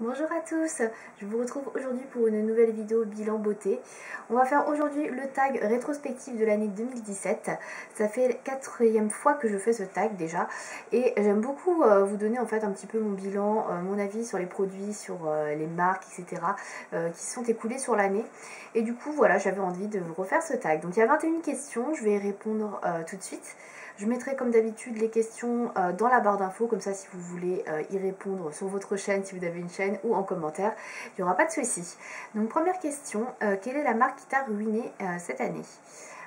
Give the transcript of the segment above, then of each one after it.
Bonjour à tous, je vous retrouve aujourd'hui pour une nouvelle vidéo bilan beauté. On va faire aujourd'hui le tag rétrospectif de l'année 2017. Ça fait la quatrième fois que je fais ce tag déjà et j'aime beaucoup vous donner en fait un petit peu mon bilan, mon avis sur les produits, sur les marques, etc. Qui se sont écoulés sur l'année. Et du coup voilà, j'avais envie de refaire ce tag. Donc il y a 21 questions, je vais y répondre tout de suite. Je mettrai comme d'habitude les questions dans la barre d'infos, comme ça si vous voulez y répondre sur votre chaîne, si vous avez une chaîne, ou en commentaire, il n'y aura pas de souci. Donc première question, quelle est la marque qui t'a ruiné cette année?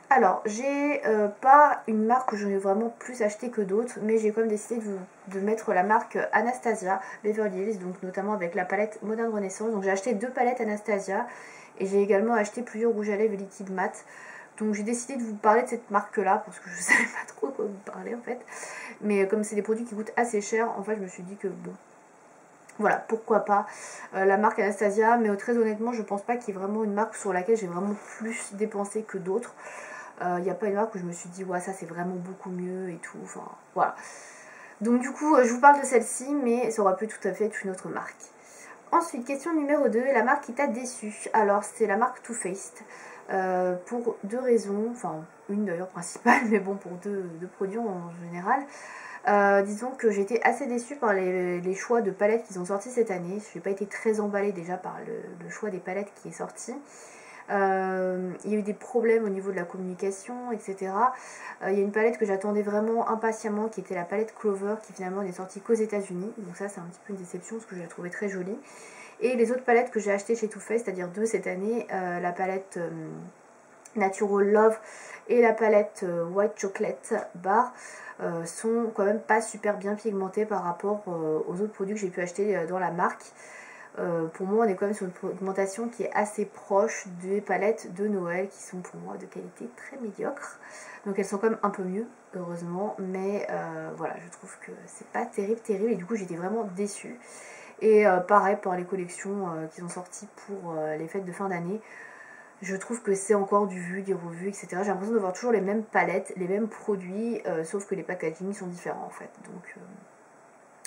Alors, j'ai pas une marque que j'en ai vraiment plus acheté que d'autres, mais j'ai quand même décidé de mettre la marque Anastasia Beverly Hills, donc notamment avec la palette Modern Renaissance. Donc j'ai acheté 2 palettes Anastasia et j'ai également acheté plusieurs rouges à lèvres liquide mat. Donc j'ai décidé de vous parler de cette marque là parce que je savais pas trop quoi vous parler en fait. Mais comme c'est des produits qui coûtent assez cher, en fait je me suis dit que bon, voilà, pourquoi pas la marque Anastasia. Mais très honnêtement je pense pas qu'il y ait vraiment une marque sur laquelle j'ai vraiment plus dépensé que d'autres. Il n'y a pas une marque où je me suis dit ouais ça c'est vraiment beaucoup mieux et tout, enfin voilà. Donc du coup je vous parle de celle-ci mais ça aurait pu tout à fait être une autre marque. Ensuite, question numéro 2, la marque qui t'a déçu. Alors, c'est la marque Too Faced. Pour deux raisons, enfin, une d'ailleurs principale, mais bon, pour deux produits en général. Disons que j'ai été assez déçue par les choix de palettes qu'ils ont sortis cette année. Je n'ai pas été très emballée déjà par le choix des palettes qui est sorti. Il y a eu des problèmes au niveau de la communication, etc. Il y a une palette que j'attendais vraiment impatiemment qui était la palette Clover qui finalement n'est sortie qu'aux États-Unis. Donc ça c'est un petit peu une déception parce que je la trouvais très jolie. Et les autres palettes que j'ai achetées chez Too Faced, c'est-à-dire deux cette année, la palette Natural Love et la palette White Chocolate Bar, sont quand même pas super bien pigmentées par rapport aux autres produits que j'ai pu acheter dans la marque. Pour moi on est quand même sur une pigmentation qui est assez proche des palettes de Noël qui sont pour moi de qualité très médiocre. Donc elles sont quand même un peu mieux heureusement, mais voilà, je trouve que c'est pas terrible et du coup j'étais vraiment déçue. Et pareil pour les collections qui sont sorties pour les fêtes de fin d'année, je trouve que c'est encore du vu, du revu, etc. J'ai l'impression de voir toujours les mêmes palettes, les mêmes produits, sauf que les packagings sont différents en fait. Donc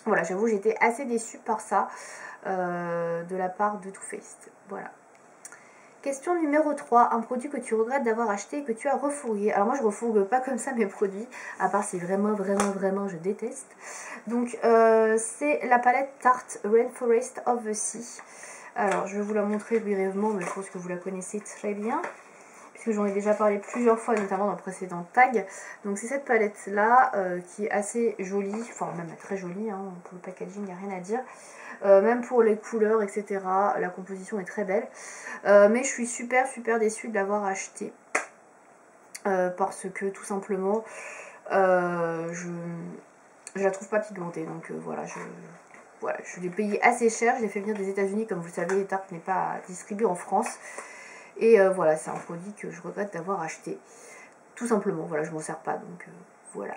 voilà, j'avoue j'étais assez déçue par ça de la part de Too Faced. Voilà. Question numéro 3, un produit que tu regrettes d'avoir acheté et que tu as refourgué. Alors moi je refourgue pas comme ça mes produits, à part si vraiment je déteste. Donc c'est la palette Tarte Rainforest of the Sea. Alors je vais vous la montrer brièvement, mais je pense que vous la connaissez très bien, puisque j'en ai déjà parlé plusieurs fois, notamment dans le précédent tag. Donc c'est cette palette là qui est assez jolie, enfin même très jolie, hein, pour le packaging il n'y a rien à dire. Même pour les couleurs, etc. La composition est très belle. Mais je suis super déçue de l'avoir acheté. Parce que tout simplement, je la trouve pas pigmentée. Donc voilà, je l'ai payé assez cher. Je l'ai fait venir des États-Unis. Comme vous le savez, Tarte n'est pas distribué en France. Et voilà, c'est un produit que je regrette d'avoir acheté. Tout simplement, voilà, je m'en sers pas. Donc voilà.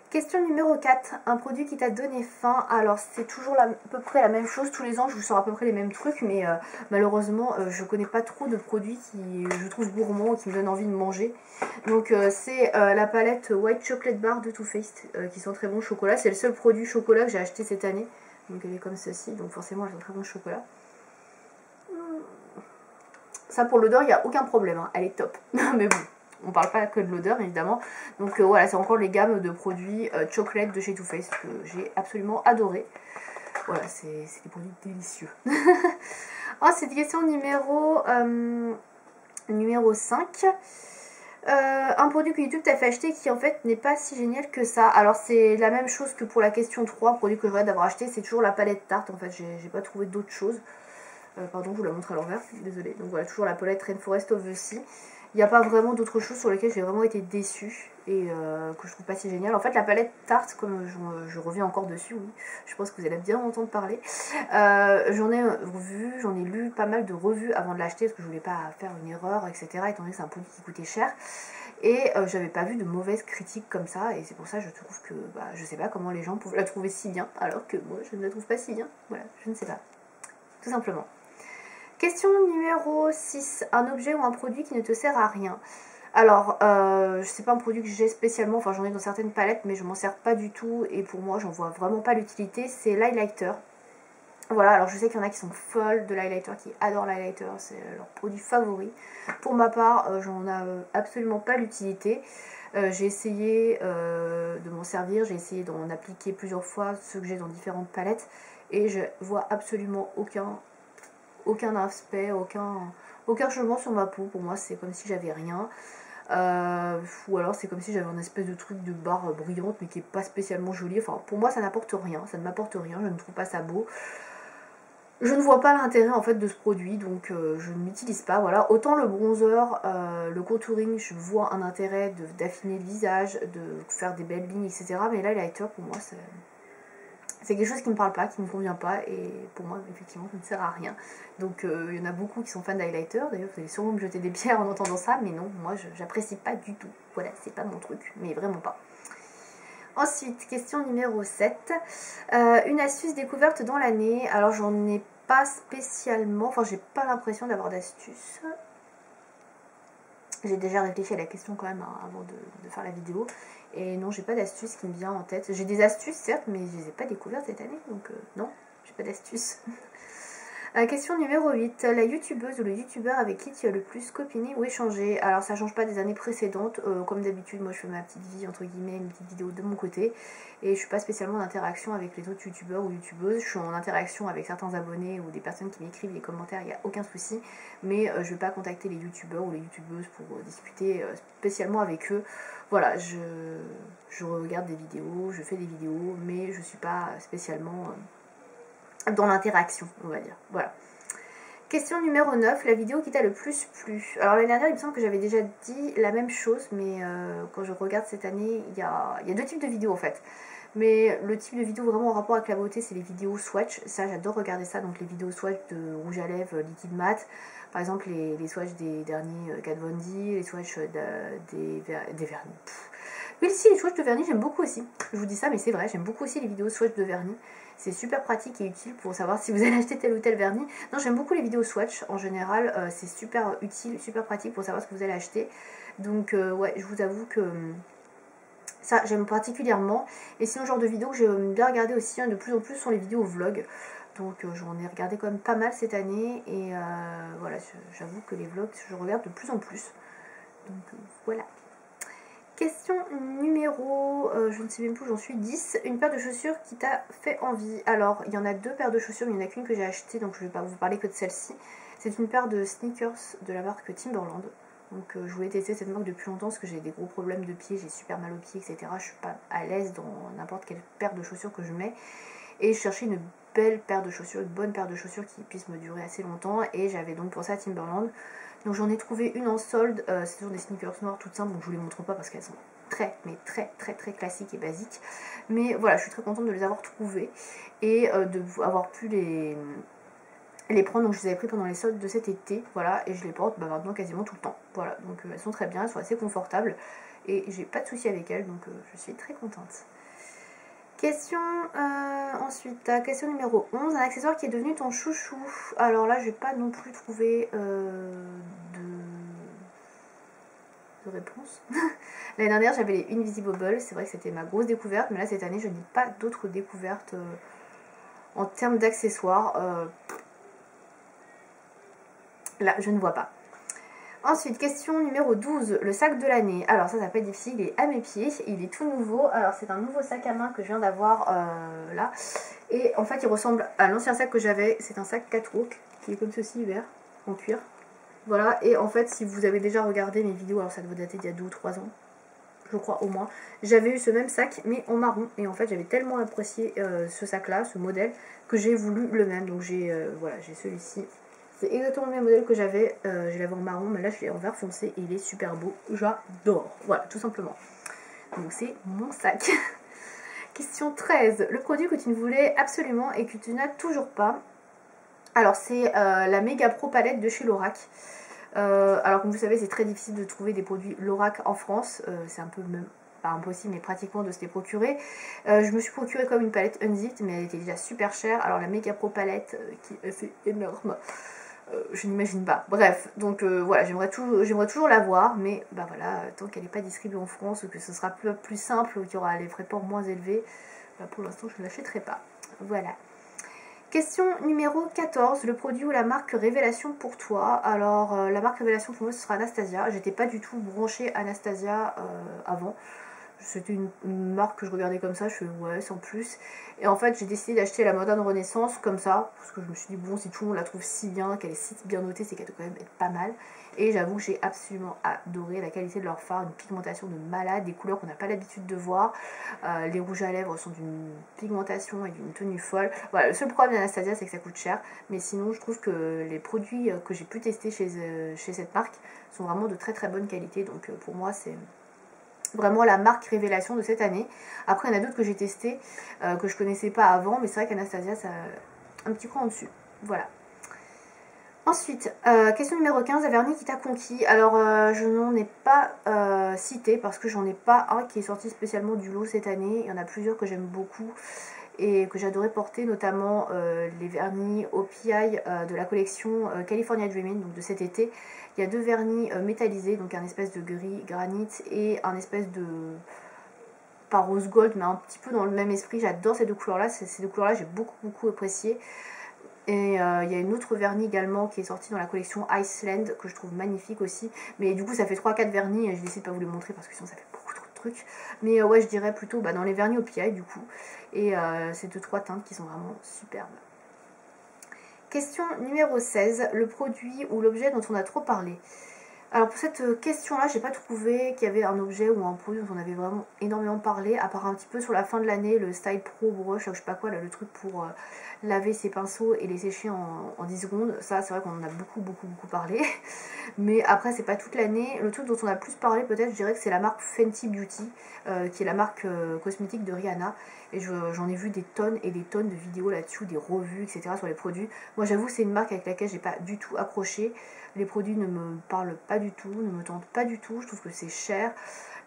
Question numéro 4, un produit qui t'a donné faim. Alors c'est toujours à peu près la même chose, tous les ans je vous sors à peu près les mêmes trucs, mais malheureusement je connais pas trop de produits qui je trouve gourmands, qui me donnent envie de manger. Donc c'est la palette White Chocolate Bar de Too Faced, qui sont très bons chocolat. C'est le seul produit chocolat que j'ai acheté cette année, donc elle est comme ceci, donc forcément elle est très bon chocolat. Ça pour l'odeur il n'y a aucun problème, hein. Elle est top, mais bon. On parle pas que de l'odeur évidemment. Donc voilà, c'est encore les gammes de produits chocolate de chez Too Faced que j'ai absolument adoré. Voilà, c'est des produits délicieux. Ensuite, question numéro 5. Un produit que YouTube t'a fait acheter qui en fait n'est pas si génial que ça. Alors c'est la même chose que pour la question 3, produit que je regrette d'avoir acheté, c'est toujours la palette Tarte en fait, j'ai pas trouvé d'autre chose. Pardon, je vous la montre à l'envers, désolée. Donc voilà, toujours la palette Rainforest of the Sea. Il n'y a pas vraiment d'autres choses sur lesquelles j'ai vraiment été déçue et que je trouve pas si génial. En fait, la palette Tarte, comme je reviens encore dessus, oui, je pense que vous allez bien m'entendre parler. J'en ai vu, j'en ai lu pas mal de revues avant de l'acheter parce que je voulais pas faire une erreur, etc. Étant donné que c'est un produit qui coûtait cher. Et j'avais pas vu de mauvaises critiques comme ça, et c'est pour ça que je trouve que je sais pas comment les gens peuvent la trouver si bien, alors que moi je ne la trouve pas si bien. Voilà, je ne sais pas. Tout simplement. Question numéro 6. Un objet ou un produit qui ne te sert à rien. Alors, c'est pas un produit que j'ai spécialement, enfin j'en ai dans certaines palettes, mais je m'en sers pas du tout, et pour moi j'en vois vraiment pas l'utilité, c'est l'highlighter. Voilà, alors je sais qu'il y en a qui sont folles de l'highlighter, qui adorent l'highlighter, c'est leur produit favori. Pour ma part, j'en ai absolument pas l'utilité. J'ai essayé de m'en servir, j'ai essayé d'en appliquer plusieurs fois ceux que j'ai dans différentes palettes et je vois absolument aucun aspect, aucun changement sur ma peau. Pour moi, c'est comme si j'avais rien. Ou alors c'est comme si j'avais un espèce de truc de barre brillante mais qui est pas spécialement jolie. Enfin, pour moi, ça n'apporte rien, ça ne m'apporte rien, je ne trouve pas ça beau. Je ne vois pas l'intérêt en fait de ce produit, donc je ne l'utilise pas. Voilà, autant le bronzer, le contouring, je vois un intérêt d'affiner le visage, de faire des belles lignes, etc. Mais là, l'highlighter, pour moi, c'est quelque chose qui ne me parle pas, qui ne me convient pas, et pour moi, effectivement, ça ne sert à rien. Donc il y en a beaucoup qui sont fans d'highlighter. D'ailleurs, vous allez sûrement me jeter des pierres en entendant ça, mais non, moi, j'apprécie pas du tout. Voilà, c'est pas mon truc, mais vraiment pas. Ensuite, question numéro 7. Une astuce découverte dans l'année. Alors, j'en ai pas spécialement, enfin, j'ai pas l'impression d'avoir d'astuces. J'ai déjà réfléchi à la question quand même avant de faire la vidéo. Et non, j'ai pas d'astuce qui me vient en tête. J'ai des astuces, certes, mais je les ai pas découvertes cette année. Donc, non, j'ai pas d'astuces. Question numéro 8. La youtubeuse ou le youtubeur avec qui tu as le plus copiné ou échangé? Alors ça change pas des années précédentes, comme d'habitude moi je fais ma petite vie entre guillemets, une petite vidéo de mon côté et je suis pas spécialement en interaction avec les autres youtubeurs ou youtubeuses. Je suis en interaction avec certains abonnés ou des personnes qui m'écrivent des commentaires, il n'y a aucun souci, mais je vais pas contacter les youtubeurs ou les youtubeuses pour discuter spécialement avec eux. Voilà, je regarde des vidéos, je fais des vidéos, mais je suis pas spécialement dans l'interaction, on va dire. Voilà. Question numéro 9, la vidéo qui t'a le plus plu. Alors l'année dernière, il me semble que j'avais déjà dit la même chose, mais quand je regarde cette année, il y a deux types de vidéos en fait. Mais le type de vidéo vraiment en rapport avec la beauté, c'est les vidéos swatch. Ça, j'adore regarder ça, donc les vidéos swatch de rouge à lèvres liquide mat. Par exemple, les swatchs des derniers Kat Von D, les swatchs des vernis. Oui, si, les swatchs de vernis, j'aime beaucoup aussi. Je vous dis ça, mais c'est vrai, j'aime beaucoup aussi les vidéos swatch de vernis. C'est super pratique et utile pour savoir si vous allez acheter tel ou tel vernis. Non, j'aime beaucoup les vidéos swatch en général. C'est super utile, super pratique pour savoir ce que vous allez acheter. Donc, ouais, je vous avoue que ça, j'aime particulièrement. Et sinon, genre de vidéos que j'aime bien regarder aussi, de plus en plus, sont les vidéos vlogs. Donc, j'en ai regardé quand même pas mal cette année. Et voilà, j'avoue que les vlogs, je regarde de plus en plus. Donc, voilà. Question numéro, je ne sais même plus où j'en suis, 10. Une paire de chaussures qui t'a fait envie. Alors, il y en a deux paires de chaussures, mais il n'y en a qu'une que j'ai achetée, donc je ne vais pas vous parler que de celle-ci. C'est une paire de sneakers de la marque Timberland. Donc je voulais tester cette marque depuis longtemps parce que j'ai des gros problèmes de pieds, j'ai super mal aux pieds, etc. Je suis pas à l'aise dans n'importe quelle paire de chaussures que je mets. Et je cherchais une belle paire de chaussures, une bonne paire de chaussures qui puisse me durer assez longtemps. Et j'avais donc pensé à Timberland. Donc j'en ai trouvé une en solde, ce sont des sneakers noirs toutes simples, donc je vous les montre pas parce qu'elles sont très très classiques et basiques. Mais voilà, je suis très contente de les avoir trouvées et avoir pu les prendre. Donc je les avais pris pendant les soldes de cet été, voilà, et je les porte maintenant quasiment tout le temps. Voilà, donc elles sont très bien, elles sont assez confortables et j'ai pas de soucis avec elles, donc je suis très contente. Question ensuite, question numéro 11, un accessoire qui est devenu ton chouchou. Alors là, j'ai pas non plus trouvé de réponse. L'année dernière, j'avais les Invisible, c'est vrai que c'était ma grosse découverte, mais là, cette année, je n'ai pas d'autres découvertes en termes d'accessoires. Là, je ne vois pas. Ensuite, question numéro 12, le sac de l'année. Alors ça peut être difficile, il est à mes pieds, il est tout nouveau. Alors c'est un nouveau sac à main que je viens d'avoir là. Et en fait il ressemble à l'ancien sac que j'avais, c'est un sac Catwalk, qui est comme ceci, vert, en cuir. Voilà, et en fait si vous avez déjà regardé mes vidéos, alors ça doit dater d'il y a 2 ou 3 ans, je crois au moins. J'avais eu ce même sac mais en marron, et en fait j'avais tellement apprécié ce sac là, ce modèle, que j'ai voulu le même. Donc j'ai voilà, j'ai celui-ci. C'est exactement le même modèle que j'avais, je l'avais en marron, mais là je l'ai en vert foncé et il est super beau, j'adore, voilà, tout simplement. Donc c'est mon sac. Question 13, le produit que tu ne voulais absolument et que tu n'as toujours pas. Alors c'est la Mega Pro palette de chez Lorac. Alors comme vous savez, c'est très difficile de trouver des produits Lorac en France, c'est un peu même pas impossible, mais pratiquement de se les procurer. Je me suis procuré comme une palette Unzipped, mais elle était déjà super chère. Alors la Mega Pro palette, qui est assez énorme, je n'imagine pas. Bref, donc voilà, j'aimerais toujours l'avoir, mais bah voilà, tant qu'elle n'est pas distribuée en France, ou que ce sera plus simple, ou qu'il y aura les frais de port moins élevés, bah pour l'instant je ne l'achèterai pas. Voilà. Question numéro 14, le produit ou la marque révélation pour toi. Alors la marque révélation pour moi ce sera Anastasia. J'étais pas du tout branchée Anastasia avant. C'était une marque que je regardais comme ça, je fais ouais sans plus. Et en fait j'ai décidé d'acheter la Modern Renaissance comme ça, parce que je me suis dit bon si tout le monde la trouve si bien, qu'elle est si bien notée, c'est qu'elle doit quand même être pas mal. Et j'avoue que j'ai absolument adoré la qualité de leur fard, une pigmentation de malade, des couleurs qu'on n'a pas l'habitude de voir. Les rouges à lèvres sont d'une pigmentation et d'une tenue folle. Voilà, le seul problème d'Anastasia c'est que ça coûte cher, mais sinon je trouve que les produits que j'ai pu tester chez cette marque sont vraiment de très très bonne qualité, donc pour moi c'est vraiment la marque révélation de cette année. Après il y en a d'autres que j'ai testé que je connaissais pas avant, mais c'est vrai qu'Anastasia ça un petit coup en dessus. Voilà. Ensuite, question numéro 15, un vernis qui t'a conquis. Alors je n'en ai pas cité parce que j'en ai pas un qui est sorti spécialement du lot cette année. Il y en a plusieurs que j'aime beaucoup et que j'adorais porter, notamment les vernis OPI de la collection California Dreaming, donc de cet été. Il y a deux vernis métallisés, donc un espèce de gris granit et un espèce de, pas rose gold, mais un petit peu dans le même esprit. J'adore ces deux couleurs-là, ces deux couleurs-là j'ai beaucoup apprécié. Et il y a une autre vernis également qui est sortie dans la collection Iceland que je trouve magnifique aussi. Mais du coup ça fait 3-4 vernis et je décide de pas vous les montrer parce que sinon ça fait beaucoup trop de trucs. Mais ouais je dirais plutôt dans les vernis OPI du coup. Et ces 2-3 teintes qui sont vraiment superbes. Question numéro 16, le produit ou l'objet dont on a trop parlé. Alors pour cette question là j'ai pas trouvé qu'il y avait un objet ou un produit dont on avait vraiment énormément parlé, à part un petit peu sur la fin de l'année le Style Pro Brush, je sais pas quoi, là, le truc pour laver ses pinceaux et les sécher en 10 secondes. Ça c'est vrai qu'on en a beaucoup parlé, mais après c'est pas toute l'année. Le truc dont on a plus parlé peut-être je dirais que c'est la marque Fenty Beauty, qui est la marque cosmétique de Rihanna, et j'en ai vu des tonnes et des tonnes de vidéos là-dessus, des revues etc sur les produits. Moi j'avoue c'est une marque avec laquelle j'ai pas du tout accroché. Les produits ne me parlent pas du tout, ne me tentent pas du tout, je trouve que c'est cher.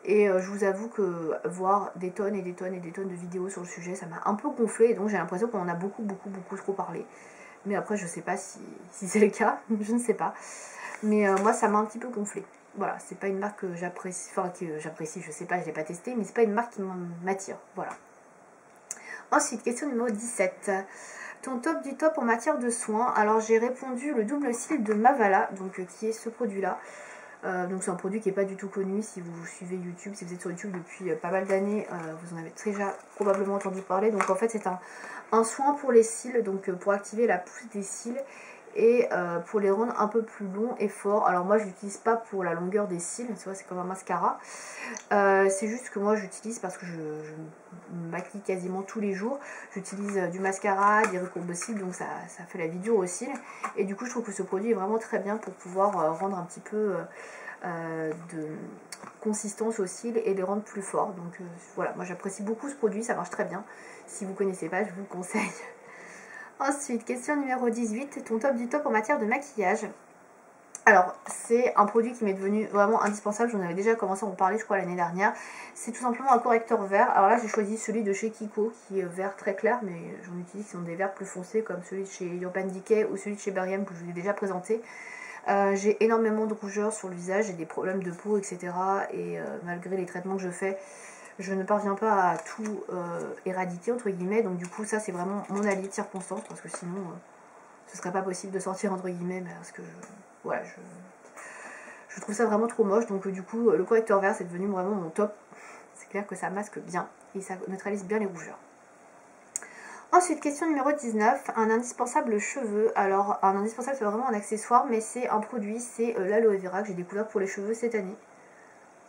Et je vous avoue que voir des tonnes et des tonnes et des tonnes de vidéos sur le sujet, ça m'a un peu gonflé. Et donc j'ai l'impression qu'on en a beaucoup trop parlé. Mais après je sais pas si c'est le cas, je ne sais pas. Mais moi ça m'a un petit peu gonflé. Voilà, c'est pas une marque que j'apprécie, enfin que j'apprécie, je sais pas, je l'ai pas testé, mais c'est pas une marque qui m'attire. Voilà. Ensuite, question numéro 17. Ton top du top en matière de soins. Alors j'ai répondu le double cil de Mavala, donc qui est ce produit là. Donc c'est un produit qui n'est pas du tout connu. Si vous suivez YouTube, si vous êtes sur YouTube depuis pas mal d'années, vous en avez déjà probablement entendu parler. Donc en fait c'est un soin pour les cils, donc pour activer la pousse des cils et pour les rendre un peu plus longs et forts. Alors moi je l'utilise pas pour la longueur des cils, tu vois, c'est comme un mascara. C'est juste que moi j'utilise parce que je maquille quasiment tous les jours. J'utilise du mascara, des recourbe cils, donc ça fait la vidéo aux cils. Et du coup je trouve que ce produit est vraiment très bien pour pouvoir rendre un petit peu de consistance aux cils et les rendre plus forts. Donc voilà, moi j'apprécie beaucoup ce produit, ça marche très bien. Si vous ne connaissez pas, je vous le conseille. Ensuite, question numéro 18, ton top du top en matière de maquillage. Alors, c'est un produit qui m'est devenu vraiment indispensable, j'en avais déjà commencé à en parler je crois l'année dernière. C'est tout simplement un correcteur vert. Alors là j'ai choisi celui de chez Kiko qui est vert très clair, mais j'en utilise qui sont des verts plus foncés comme celui de chez Urban Decay ou celui de chez Berriam que je vous ai déjà présenté. J'ai énormément de rougeurs sur le visage, j'ai des problèmes de peau etc. Et malgré les traitements que je fais, je ne parviens pas à tout éradiquer entre guillemets. Donc du coup ça c'est vraiment mon allié de circonstance parce que sinon ce serait pas possible de sortir entre guillemets parce que voilà, je trouve ça vraiment trop moche. Donc du coup le correcteur vert c'est devenu vraiment mon top. C'est clair que ça masque bien et ça neutralise bien les rougeurs. Ensuite, question numéro 19, un indispensable cheveux. Alors un indispensable c'est vraiment un accessoire, mais c'est un produit, c'est l'aloe vera que j'ai découvert pour les cheveux cette année.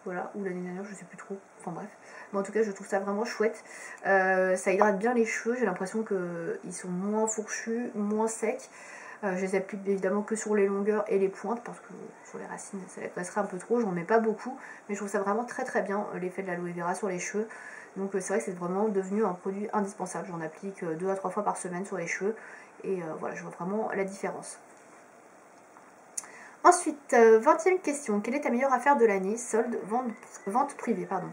Voilà, ou l'année dernière, je sais plus trop, enfin bref. Mais en tout cas je trouve ça vraiment chouette. Ça hydrate bien les cheveux, j'ai l'impression qu'ils sont moins fourchus, moins secs. Je les applique évidemment que sur les longueurs et les pointes parce que sur les racines ça les passerait un peu trop, j'en mets pas beaucoup. Mais je trouve ça vraiment très bien l'effet de l'aloe vera sur les cheveux. Donc c'est vrai que c'est vraiment devenu un produit indispensable. J'en applique 2 à 3 fois par semaine sur les cheveux. Et voilà, je vois vraiment la différence. Ensuite, 20e question. Quelle est ta meilleure affaire de l'année? Solde, vente privée, pardon.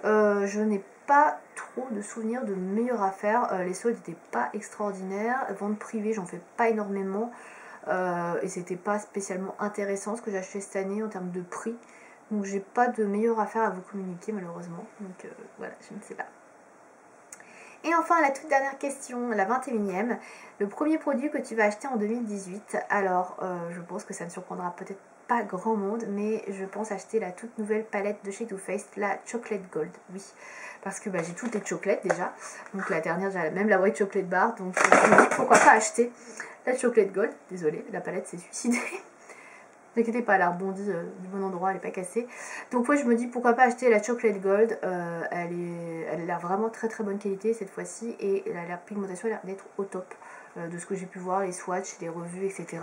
Je n'ai pas trop de souvenirs de meilleures affaires. Les soldes n'étaient pas extraordinaires. Vente privée, j'en fais pas énormément. Et c'était pas spécialement intéressant ce que j'ai acheté cette année en termes de prix. Donc j'ai pas de meilleure affaire à vous communiquer malheureusement. Donc voilà, je ne sais pas. Et enfin la toute dernière question, la 21e, le premier produit que tu vas acheter en 2018. Alors je pense que ça ne surprendra peut-être pas grand monde, mais je pense acheter la toute nouvelle palette de chez Too Faced, la Chocolate Gold, oui, parce que j'ai toutes les chocolates déjà, donc la dernière j'ai même la White Chocolate Bar, donc je me dis pourquoi pas acheter la Chocolate Gold. Désolée, la palette s'est suicidée. Ne vous inquiétez pas, elle a rebondi du bon endroit, elle n'est pas cassée. Donc ouais, je me dis pourquoi pas acheter la Chocolate Gold. Elle a l'air vraiment très très bonne qualité cette fois-ci. Et la pigmentation a l'air d'être au top. De ce que j'ai pu voir, les swatchs, les revues, etc.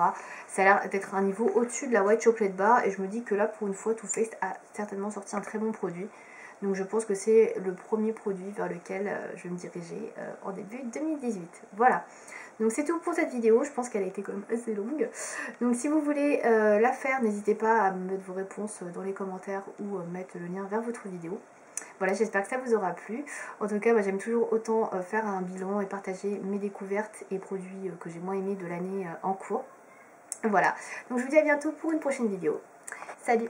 Ça a l'air d'être un niveau au-dessus de la White Chocolate Bar. Et je me dis que là, pour une fois, Too Faced a certainement sorti un très bon produit. Donc je pense que c'est le premier produit vers lequel je vais me diriger en début 2018. Voilà. Donc c'est tout pour cette vidéo, je pense qu'elle a été quand même assez longue. Donc si vous voulez la faire, n'hésitez pas à me mettre vos réponses dans les commentaires ou mettre le lien vers votre vidéo. Voilà, j'espère que ça vous aura plu. En tout cas, j'aime toujours autant faire un bilan et partager mes découvertes et produits que j'ai moins aimés de l'année en cours. Voilà, donc je vous dis à bientôt pour une prochaine vidéo. Salut!